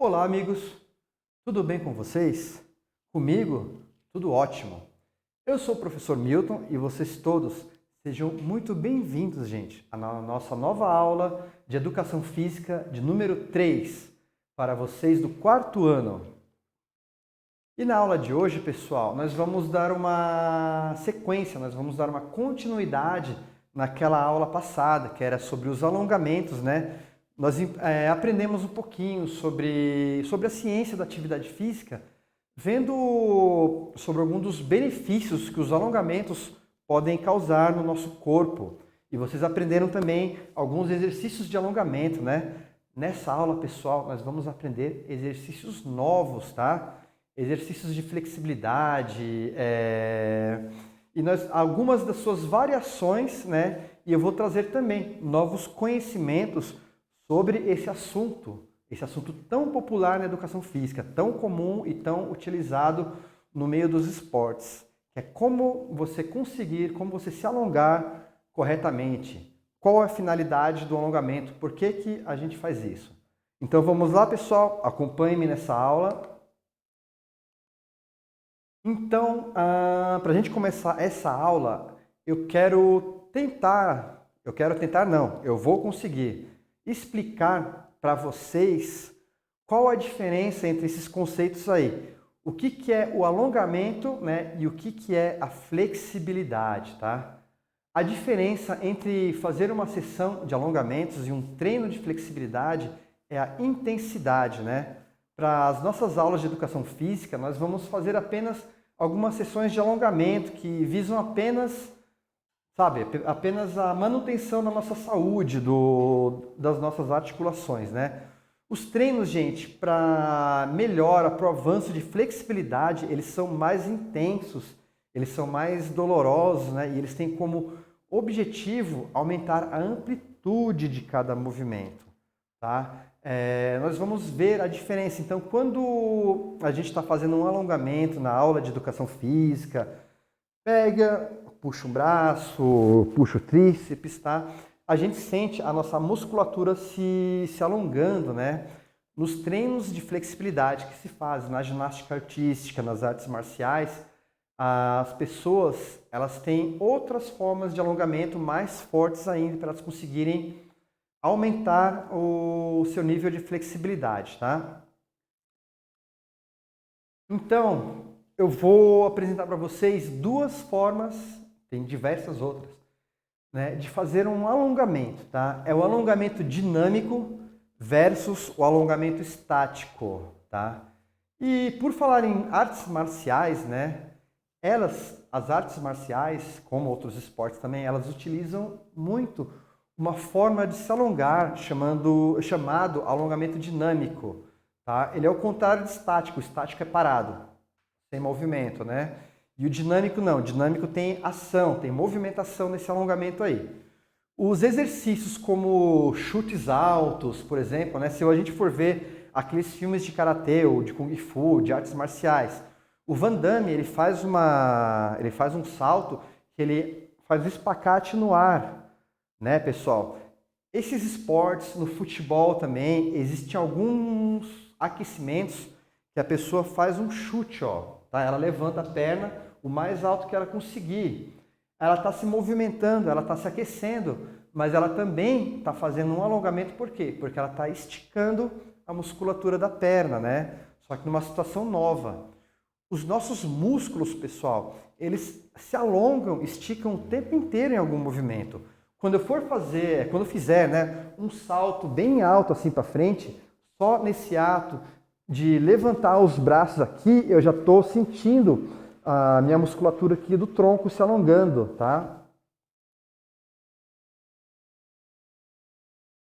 Olá, amigos! Tudo bem com vocês? Comigo, tudo ótimo. Eu sou o professor Milton e vocês todos sejam muito bem-vindos, gente, à nossa nova aula de Educação Física de número 3 para vocês do quarto ano. E na aula de hoje, pessoal, nós vamos dar uma sequência, nós vamos dar uma continuidade naquela aula passada, que era sobre os alongamentos, né? Nós aprendemos um pouquinho sobre a ciência da atividade física, vendo sobre alguns dos benefícios que os alongamentos podem causar no nosso corpo. E vocês aprenderam também alguns exercícios de alongamento, né? Nessa aula, pessoal, nós vamos aprender exercícios novos, tá? Exercícios de flexibilidade, algumas das suas variações, né? E eu vou trazer também novos conhecimentos sobre esse assunto tão popular na educação física, tão comum e tão utilizado no meio dos esportes, que é como você se alongar corretamente. Qual é a finalidade do alongamento? Por que a gente faz isso? Então vamos lá, pessoal, acompanhe-me nessa aula. Então, para a gente começar essa aula, eu vou conseguir explicar para vocês qual a diferença entre esses conceitos aí. O que é o alongamento, né, e o que é a flexibilidade, tá? A diferença entre fazer uma sessão de alongamentos e um treino de flexibilidade é a intensidade, né? Para as nossas aulas de educação física, nós vamos fazer apenas algumas sessões de alongamento que visam apenas a manutenção da nossa saúde, das nossas articulações, né? Os treinos, gente, para melhora, para o avanço de flexibilidade, eles são mais intensos, eles são mais dolorosos, né? E eles têm como objetivo aumentar a amplitude de cada movimento, tá? Nós vamos ver a diferença. Então, quando a gente está fazendo um alongamento na aula de educação física, puxa um braço, puxa o tríceps, tá? A gente sente a nossa musculatura se alongando, né? Nos treinos de flexibilidade que se fazem na ginástica artística, nas artes marciais, as pessoas elas têm outras formas de alongamento mais fortes ainda para elas conseguirem aumentar o seu nível de flexibilidade, tá? Então, eu vou apresentar para vocês duas formas, tem diversas outras, né, de fazer um alongamento, tá? É o alongamento dinâmico versus o alongamento estático, tá? E por falar em artes marciais, né, as artes marciais, como outros esportes também, elas utilizam muito uma forma de se alongar chamado alongamento dinâmico, tá? Ele é o contrário de estático. O estático é parado, sem movimento, né? E o dinâmico não. O dinâmico tem ação, tem movimentação nesse alongamento aí. Os exercícios como chutes altos, por exemplo, né? Se a gente for ver aqueles filmes de karatê ou de kung fu, de artes marciais, o Van Damme ele faz um salto que ele faz um espacate no ar. Né, pessoal? Esses esportes, no futebol também, existem alguns aquecimentos que a pessoa faz um chute, ó, tá? Ela levanta a perna o mais alto que ela conseguir. Ela está se movimentando, ela está se aquecendo, mas ela também está fazendo um alongamento, por quê? Porque ela está esticando a musculatura da perna, né? Só que numa situação nova. Os nossos músculos, pessoal, eles se alongam, esticam o tempo inteiro em algum movimento. Quando eu fizer, né, um salto bem alto assim para frente, só nesse ato de levantar os braços aqui, eu já estou sentindo a minha musculatura aqui do tronco se alongando, tá?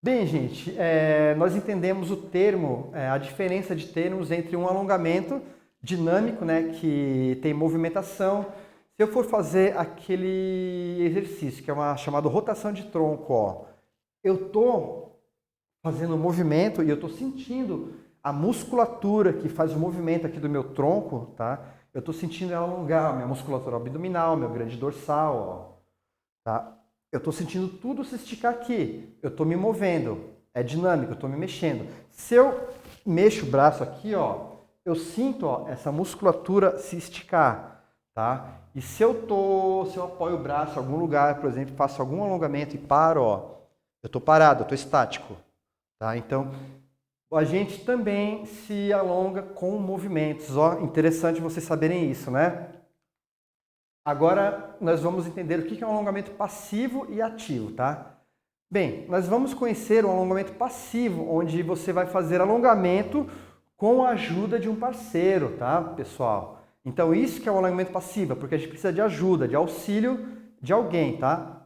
Bem, gente, nós entendemos a diferença de termos entre um alongamento dinâmico, né, que tem movimentação. Se eu for fazer aquele exercício, que é chamado rotação de tronco, ó, eu estou fazendo um movimento e eu estou sentindo a musculatura que faz o movimento aqui do meu tronco, tá? Eu estou sentindo ela alongar, minha musculatura abdominal, meu grande dorsal, ó, tá? Eu estou sentindo tudo se esticar aqui. Eu estou me movendo, é dinâmico, eu estou me mexendo. Se eu mexo o braço aqui, ó, eu sinto, ó, essa musculatura se esticar, tá? E se eu apoio o braço em algum lugar, por exemplo, faço algum alongamento e paro, ó, eu tô parado, eu tô estático, tá? Então, a gente também se alonga com movimentos, ó, interessante vocês saberem isso, né? Agora, nós vamos entender o que é um alongamento passivo e ativo, tá? Bem, nós vamos conhecer o alongamento passivo, onde você vai fazer alongamento com a ajuda de um parceiro, tá, pessoal? Então, isso que é o alongamento passivo, porque a gente precisa de ajuda, de auxílio de alguém, tá?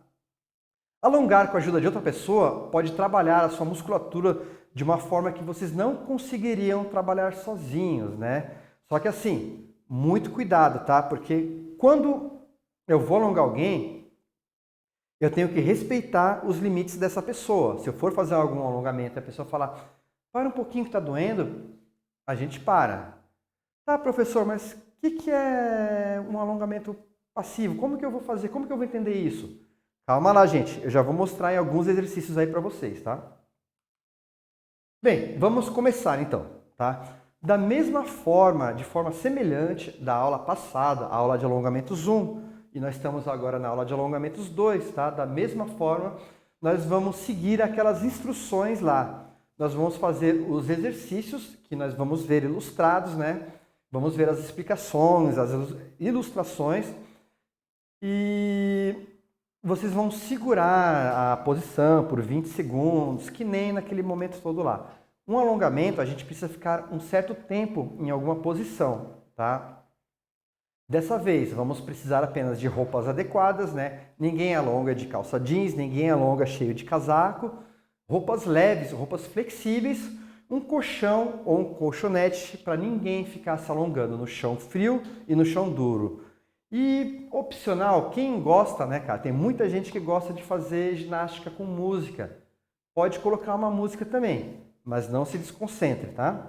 Alongar com a ajuda de outra pessoa pode trabalhar a sua musculatura de uma forma que vocês não conseguiriam trabalhar sozinhos, né? Só que assim, muito cuidado, tá? Porque quando eu vou alongar alguém, eu tenho que respeitar os limites dessa pessoa. Se eu for fazer algum alongamento e a pessoa falar, para um pouquinho que está doendo, a gente para. Tá, professor, mas o que é um alongamento passivo? Como que eu vou fazer? Como que eu vou entender isso? Calma lá, gente. Eu já vou mostrar em alguns exercícios aí para vocês, tá? Bem, vamos começar então, tá? Da mesma forma, de forma semelhante da aula passada, a aula de alongamentos 1, e nós estamos agora na aula de alongamentos 2, tá? Da mesma forma, nós vamos seguir aquelas instruções lá. Nós vamos fazer os exercícios que nós vamos ver ilustrados, né? Vamos ver as explicações, as ilustrações e vocês vão segurar a posição por 20 segundos, que nem naquele momento todo lá. Um alongamento, a gente precisa ficar um certo tempo em alguma posição, tá? Dessa vez, vamos precisar apenas de roupas adequadas, né? Ninguém alonga de calça jeans, ninguém alonga cheio de casaco. Roupas leves, roupas flexíveis, um colchão ou um colchonete para ninguém ficar se alongando no chão frio e no chão duro. E opcional, quem gosta, né, cara? Tem muita gente que gosta de fazer ginástica com música. Pode colocar uma música também, mas não se desconcentre, tá?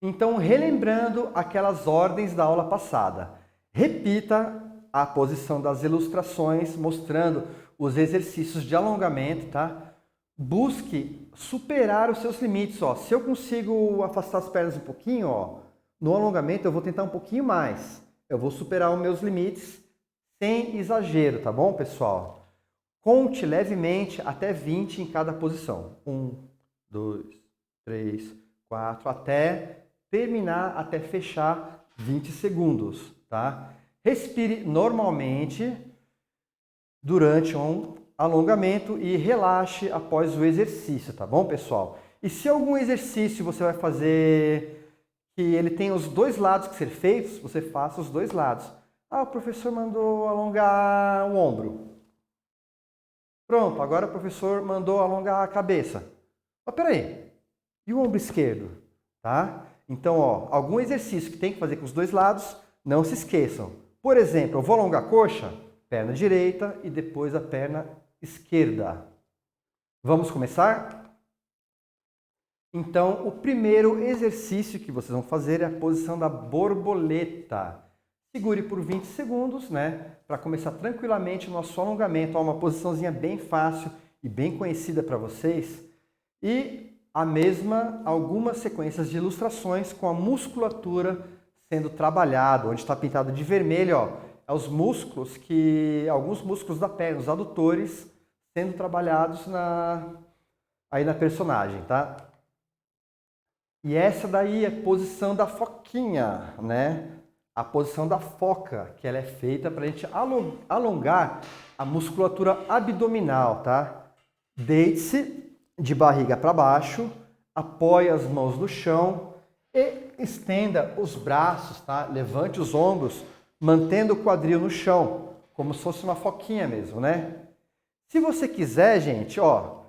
Então, relembrando aquelas ordens da aula passada, repita a posição das ilustrações, mostrando os exercícios de alongamento, tá? Busque superar os seus limites, ó. Se eu consigo afastar as pernas um pouquinho, ó, no alongamento eu vou tentar um pouquinho mais. Eu vou superar os meus limites sem exagero, tá bom, pessoal? Conte levemente até 20 em cada posição. 1, 2, 3, 4, até terminar, até fechar 20 segundos, tá? Respire normalmente durante um alongamento e relaxe após o exercício, tá bom, pessoal? E se algum exercício você vai fazer que ele tem os dois lados que ser feitos, você faça os dois lados. Ah, o professor mandou alongar o ombro. Pronto, agora o professor mandou alongar a cabeça. Mas peraí, e o ombro esquerdo? Tá? Então, ó, algum exercício que tem que fazer com os dois lados, não se esqueçam. Por exemplo, eu vou alongar a coxa, perna direita e depois a perna esquerda. Vamos começar? Então, o primeiro exercício que vocês vão fazer é a posição da borboleta. Segure por 20 segundos, né? Para começar tranquilamente o nosso alongamento. Ó, uma posiçãozinha bem fácil e bem conhecida para vocês. E algumas sequências de ilustrações com a musculatura sendo trabalhada, onde está pintado de vermelho, ó, é os músculos alguns músculos da perna, os adutores, sendo trabalhados aí na personagem, tá? E essa daí é a posição da foquinha, né? A posição da foca, que ela é feita para a gente alongar a musculatura abdominal, tá? Deite-se de barriga para baixo, apoie as mãos no chão e estenda os braços, tá? Levante os ombros, mantendo o quadril no chão, como se fosse uma foquinha mesmo, né? Se você quiser, gente, ó,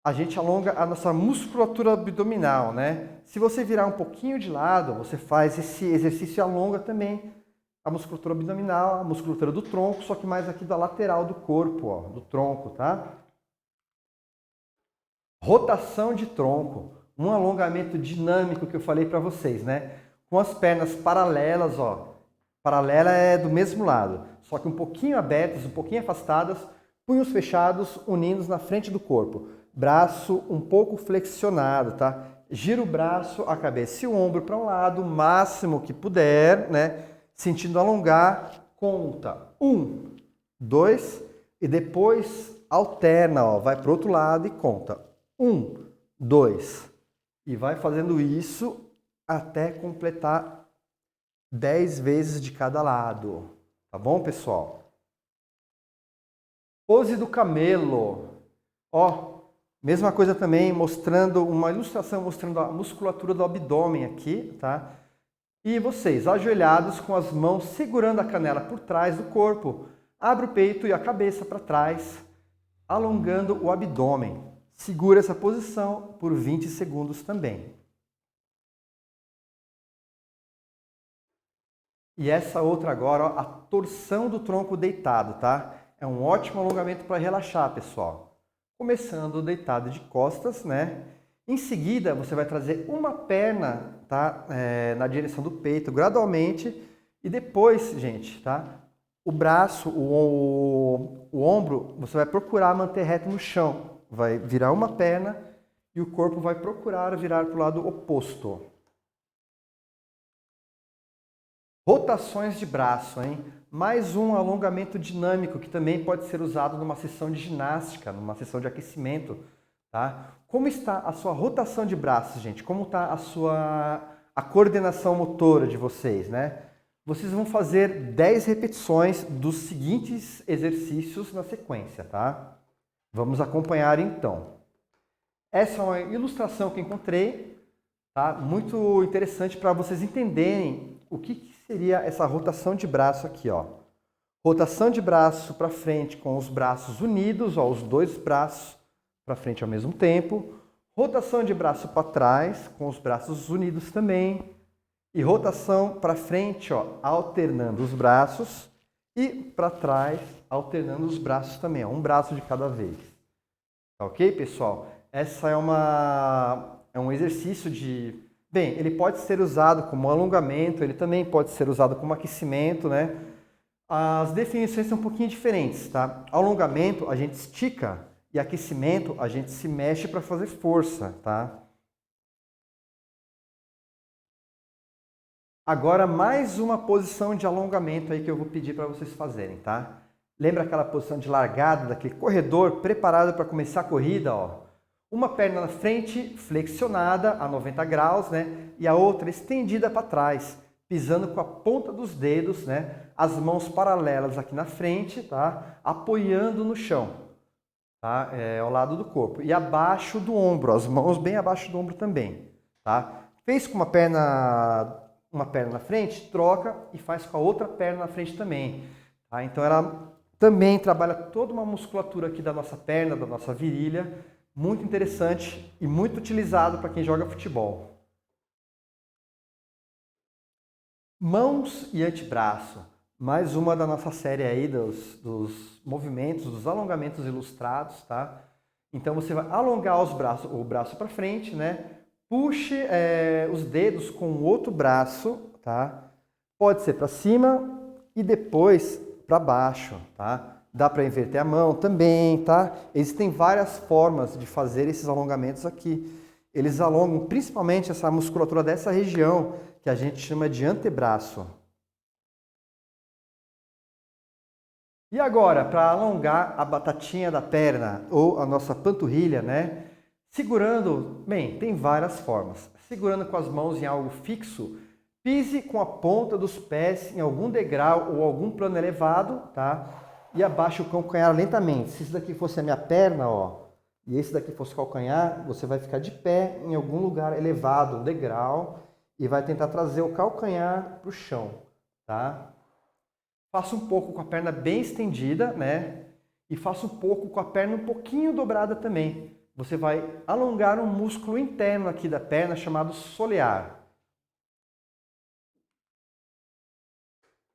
a gente alonga a nossa musculatura abdominal, né? Se você virar um pouquinho de lado, você faz esse exercício e alonga também a musculatura abdominal, a musculatura do tronco, só que mais aqui da lateral do corpo, ó, do tronco, tá? Rotação de tronco, um alongamento dinâmico que eu falei para vocês, né? Com as pernas paralelas, ó. Paralela é do mesmo lado, só que um pouquinho abertas, um pouquinho afastadas, punhos fechados, unidos na frente do corpo. braço um pouco flexionado, tá? Gira o braço, a cabeça e o ombro para um lado, o máximo que puder, né? Sentindo alongar, conta 1, 2 e depois alterna, ó, vai para o outro lado e conta 1, 2 e vai fazendo isso até completar 10 vezes de cada lado, tá bom, pessoal? Pose do camelo, ó, mesma coisa também, mostrando uma ilustração mostrando a musculatura do abdômen aqui, tá? E vocês, ajoelhados com as mãos segurando a canela por trás do corpo, abre o peito e a cabeça para trás, alongando o abdômen. Segura essa posição por 20 segundos também. E essa outra agora, ó, a torção do tronco deitado, tá? É um ótimo alongamento para relaxar, pessoal. Começando deitado de costas, né? Em seguida, você vai trazer uma perna, tá? Na direção do peito, gradualmente. E depois, gente, tá? O braço, o ombro, você vai procurar manter reto no chão. Vai virar uma perna e o corpo vai procurar virar para o lado oposto. Rotações de braço, hein? Mais um alongamento dinâmico que também pode ser usado numa sessão de ginástica, numa sessão de aquecimento, tá? Como está a sua rotação de braços, gente? Como está a coordenação motora de vocês, né? Vocês vão fazer 10 repetições dos seguintes exercícios na sequência, tá? Vamos acompanhar então. Essa é uma ilustração que encontrei, tá? Muito interessante para vocês entenderem o que seria essa rotação de braço aqui, ó. Rotação de braço para frente com os braços unidos, ó, os dois braços para frente ao mesmo tempo. Rotação de braço para trás com os braços unidos também. E rotação para frente, ó, alternando os braços e para trás, alternando os braços também, ó, um braço de cada vez. Tá ok, pessoal? Essa é um exercício de... Bem, ele pode ser usado como alongamento, ele também pode ser usado como aquecimento, né? As definições são um pouquinho diferentes, tá? Alongamento, a gente estica, e aquecimento, a gente se mexe para fazer força, tá? Agora, mais uma posição de alongamento aí que eu vou pedir para vocês fazerem, tá? Lembra aquela posição de largada, daquele corredor preparado para começar a corrida, ó? Uma perna na frente, flexionada a 90 graus, né? E a outra estendida para trás, pisando com a ponta dos dedos, né? As mãos paralelas aqui na frente, tá? Apoiando no chão, tá? Ao lado do corpo. E abaixo do ombro, as mãos bem abaixo do ombro também, tá? Fez com uma perna na frente, troca e faz com a outra perna na frente também, tá? Então ela também trabalha toda uma musculatura aqui da nossa perna, da nossa virilha, muito interessante e muito utilizado para quem joga futebol. Mãos e antebraço. Mais uma da nossa série aí dos movimentos, dos alongamentos ilustrados, tá? Então você vai alongar o braço para frente, né? Puxe os dedos com o outro braço, tá? Pode ser para cima e depois para baixo, tá? Dá para inverter a mão também, tá? Existem várias formas de fazer esses alongamentos aqui. Eles alongam principalmente essa musculatura dessa região, que a gente chama de antebraço. E agora, para alongar a batatinha da perna, ou a nossa panturrilha, né? Segurando, bem, tem várias formas. Segurando com as mãos em algo fixo, pise com a ponta dos pés em algum degrau ou algum plano elevado, tá? E abaixa o calcanhar lentamente. Se isso daqui fosse a minha perna, ó, e esse daqui fosse o calcanhar, você vai ficar de pé em algum lugar elevado, um degrau, e vai tentar trazer o calcanhar para o chão, tá? Faça um pouco com a perna bem estendida, né? E faça um pouco com a perna um pouquinho dobrada também. Você vai alongar um músculo interno aqui da perna chamado solear.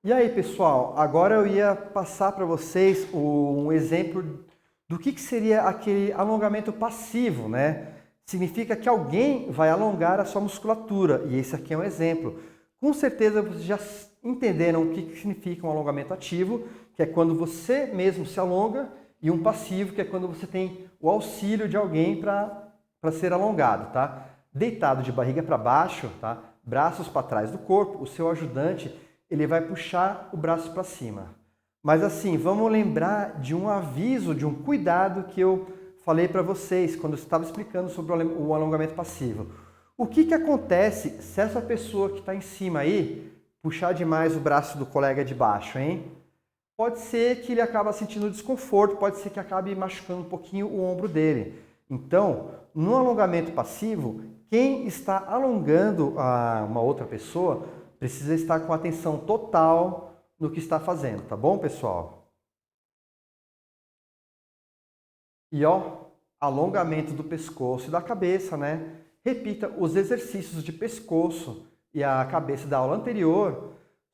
E aí, pessoal, agora eu ia passar para vocês um exemplo do que seria aquele alongamento passivo, né? Significa que alguém vai alongar a sua musculatura, e esse aqui é um exemplo. Com certeza vocês já entenderam o que significa um alongamento ativo, que é quando você mesmo se alonga e um passivo, que é quando você tem o auxílio de alguém para ser alongado, tá? Deitado de barriga para baixo, tá? Braços para trás do corpo, o seu ajudante, ele vai puxar o braço para cima. Mas assim, vamos lembrar de um aviso, de um cuidado que eu falei para vocês quando eu estava explicando sobre o alongamento passivo. O que acontece se essa pessoa que está em cima aí puxar demais o braço do colega de baixo, hein? Pode ser que ele acabe sentindo desconforto, pode ser que acabe machucando um pouquinho o ombro dele. Então, no alongamento passivo, quem está alongando uma outra pessoa precisa estar com atenção total no que está fazendo, tá bom, pessoal? E ó, alongamento do pescoço e da cabeça, né? Repita os exercícios de pescoço e a cabeça da aula anterior,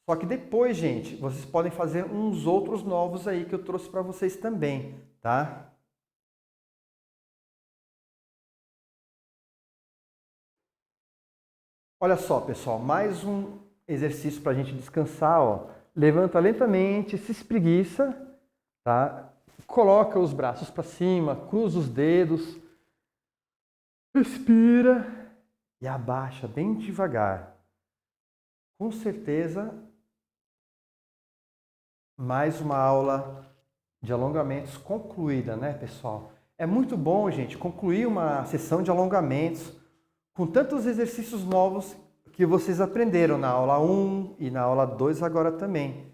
só que depois, gente, vocês podem fazer uns outros novos aí que eu trouxe para vocês também, tá? Olha só, pessoal, mais um exercício para a gente descansar, ó. Levanta lentamente, se espreguiça, tá? Coloca os braços para cima, cruza os dedos, respira e abaixa bem devagar. Com certeza, mais uma aula de alongamentos concluída, né, pessoal? É muito bom, gente, concluir uma sessão de alongamentos com tantos exercícios novos que vocês aprenderam na aula 1 e na aula 2 agora também.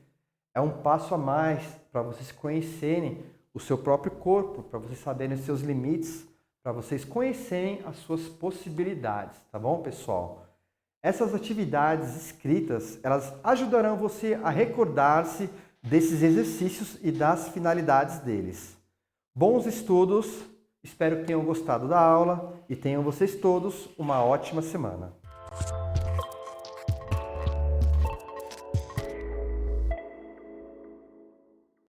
É um passo a mais para vocês conhecerem o seu próprio corpo, para vocês saberem os seus limites, para vocês conhecerem as suas possibilidades, tá bom, pessoal? Essas atividades escritas, elas ajudarão você a recordar-se desses exercícios e das finalidades deles. Bons estudos, espero que tenham gostado da aula e tenham vocês todos uma ótima semana.